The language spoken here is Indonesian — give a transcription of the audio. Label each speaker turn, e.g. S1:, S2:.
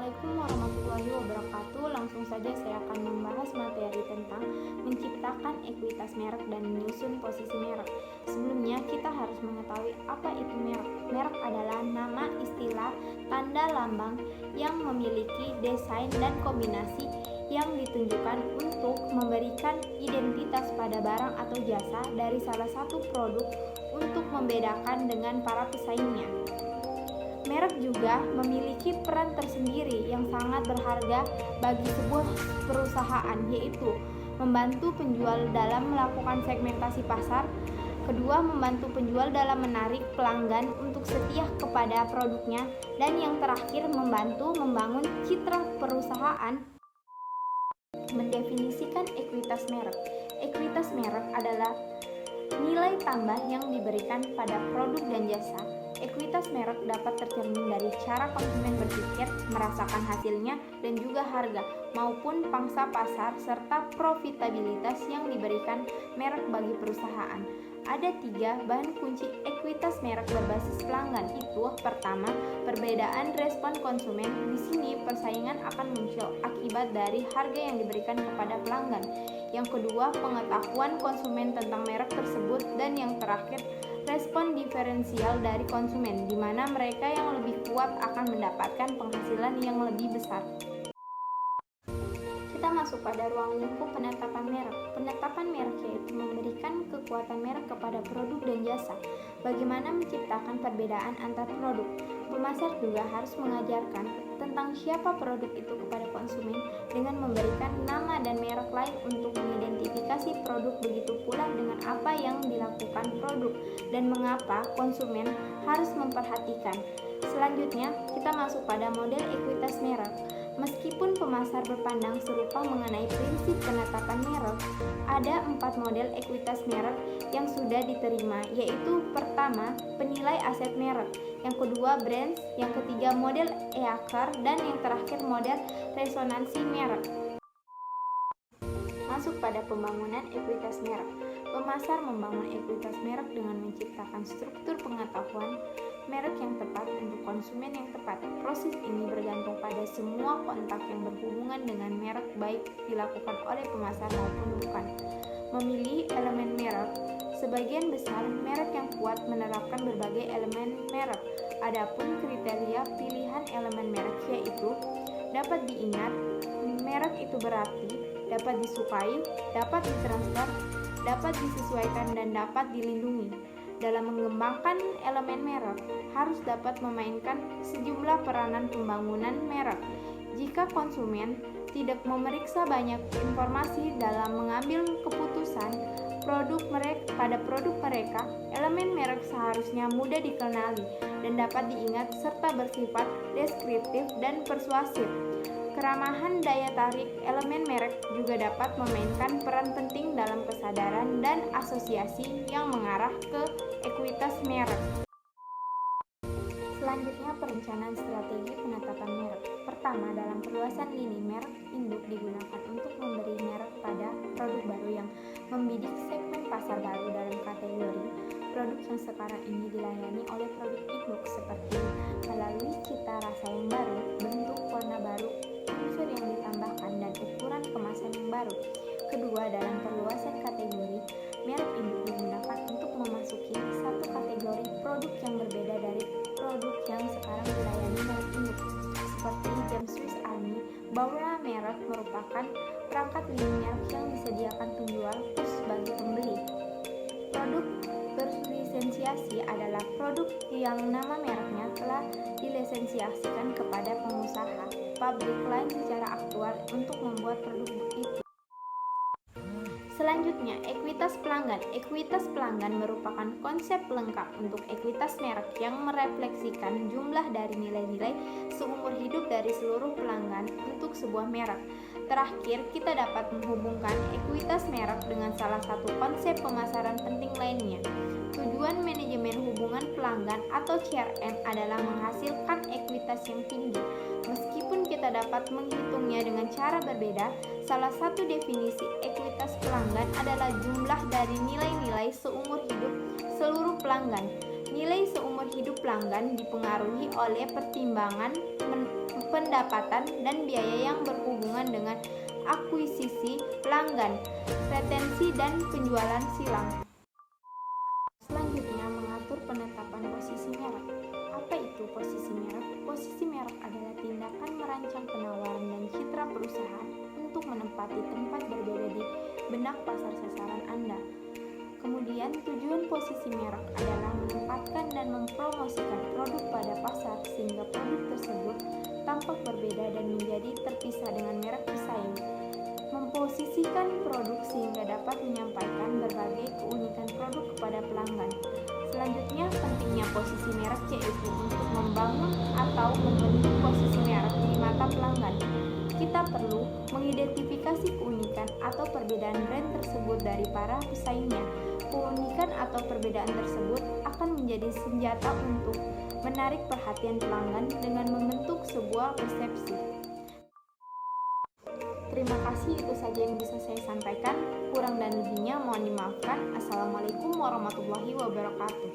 S1: Assalamualaikum warahmatullahi wabarakatuh. Langsung saja saya akan membahas materi tentang menciptakan ekuitas merek dan menyusun posisi merek. Sebelumnya kita harus mengetahui apa itu merek. Merek adalah nama, istilah, tanda lambang yang memiliki desain dan kombinasi yang ditunjukkan untuk memberikan identitas pada barang atau jasa dari salah satu produk untuk membedakan dengan para pesaingnya. Merek juga memiliki peran tersendiri yang sangat berharga bagi sebuah perusahaan, yaitu membantu penjual dalam melakukan segmentasi pasar. Kedua, membantu penjual dalam menarik pelanggan untuk setia kepada produknya. Dan yang terakhir, membantu membangun citra perusahaan. Mendefinisikan ekuitas merek. Ekuitas merek adalah nilai tambah yang diberikan pada produk dan jasa. Ekuitas merek dapat tercermin dari cara konsumen berpikir, merasakan hasilnya, dan juga harga maupun pangsa pasar serta profitabilitas yang diberikan merek bagi perusahaan. Ada 3 bahan kunci ekuitas merek berbasis pelanggan. Itu pertama, perbedaan respon konsumen. Di sini persaingan akan muncul akibat dari harga yang diberikan kepada pelanggan. Yang kedua, pengetahuan konsumen tentang merek tersebut. Dan yang terakhir, respon diferensial dari konsumen, di mana mereka yang lebih kuat akan mendapatkan penghasilan yang lebih besar. Kita masuk pada ruang lingkup penetapan merek. Penetapan merek yaitu memberikan kekuatan merek kepada produk dan jasa. Bagaimana menciptakan perbedaan antar produk. Pemasar juga harus mengajarkan tentang siapa produk itu kepada konsumen dengan memberikan nama dan merek lain untuk mengidentifikasi produk, begitu pula dengan apa yang dilakukan produk dan mengapa konsumen harus memperhatikan. Selanjutnya, kita masuk pada model ekuitas merek. Meskipun pemasar berpandang serupa mengenai prinsip penetapan merek, ada 4 model ekuitas merek yang sudah diterima, yaitu pertama, penilai aset merek, yang kedua, brands, yang ketiga, model EAKR, dan yang terakhir, model resonansi merek. Masuk pada pembangunan ekuitas merek. Pemasar membangun ekuitas merek dengan menciptakan struktur pengetahuan merek yang tepat untuk konsumen yang tepat. Proses ini bergantung pada semua kontak yang berhubungan dengan merek, baik dilakukan oleh pemasar maupun bukan. Memilih elemen merek. Sebagian besar merek yang kuat menerapkan berbagai elemen merek. Adapun kriteria pilihan elemen merek yaitu dapat diingat, merek itu berarti, dapat disukai, dapat ditransfer, dapat disesuaikan, dan dapat dilindungi. Dalam mengembangkan elemen merek, harus dapat memainkan sejumlah peranan pembangunan merek. Jika konsumen tidak memeriksa banyak informasi dalam mengambil keputusan pada produk mereka, elemen merek seharusnya mudah dikenali dan dapat diingat serta bersifat deskriptif dan persuasif. Keramahan daya tarik elemen merek juga dapat memainkan peran penting dalam kesadaran dan asosiasi yang mengarah ke ekuitas merek. Selanjutnya, perencanaan strategi penetapan merek. Pertama, dalam perluasan lini merek induk digunakan untuk memberi merek pada produk baru yang membidik segmen pasar baru dalam kategori produk yang sekarang ini dilayani oleh produk induk, seperti melalui cita rasa yang baru, bentuk warna baru, unsur yang ditambahkan, dan ukuran kemasan yang baru. Kedua, dalam perluasan kategori, merek induk digunakan untuk memasuki satu kategori produk yang berbeda dari produk yang sekarang dilayani merek induk, seperti jam Swiss Army. Bahwa merek merupakan perangkat lini merek yang disediakan penjual khusus bagi pembeli. Produk berlisensiasi adalah produk yang nama mereknya telah dilisensiasikan kepada pengusaha public line secara aktual untuk membuat produk itu. Selanjutnya, ekuitas pelanggan. Ekuitas pelanggan merupakan konsep lengkap untuk ekuitas merek yang merefleksikan jumlah dari nilai-nilai seumur hidup dari seluruh pelanggan untuk sebuah merek. Terakhir, kita dapat menghubungkan ekuitas merek dengan salah satu konsep pemasaran penting lainnya. Tujuan manajemen hubungan pelanggan atau CRM adalah menghasilkan ekuitas yang tinggi. Meskipun kita dapat menghitungnya dengan cara berbeda, salah satu definisi ekuitas pelanggan adalah jumlah dari nilai-nilai seumur hidup seluruh pelanggan. Nilai seumur hidup pelanggan dipengaruhi oleh pertimbangan pendapatan dan biaya yang berhubungan dengan akuisisi pelanggan, retensi, dan penjualan silang. Selanjutnya, mengatur penetapan posisi merek. Apa itu posisi merek? Posisi merek adalah tindakan merancang penawaran dan citra perusahaan untuk menempati tempat berbeda di benak pasar sasaran Anda. Kemudian, tujuan posisi merek adalah menempatkan dan mempromosikan produk pada pasar sehingga produk tersebut tampak berbeda dan menjadi terpisah dengan merek pesaing. Memposisikan produk sehingga dapat menyampaikan berbagai keunikan produk kepada pelanggan. Selanjutnya, pentingnya posisi merek yaitu untuk membangun atau membentuk posisi merek di mata pelanggan. Kita perlu mengidentifikasi keunikan atau perbedaan brand tersebut dari para pesaingnya. Keunikan atau perbedaan tersebut akan menjadi senjata untuk menarik perhatian pelanggan dengan membentuk sebuah persepsi. Terima kasih, itu saja yang bisa saya sampaikan. Kurang dan lebihnya mohon dimaafkan. Assalamualaikum warahmatullahi wabarakatuh.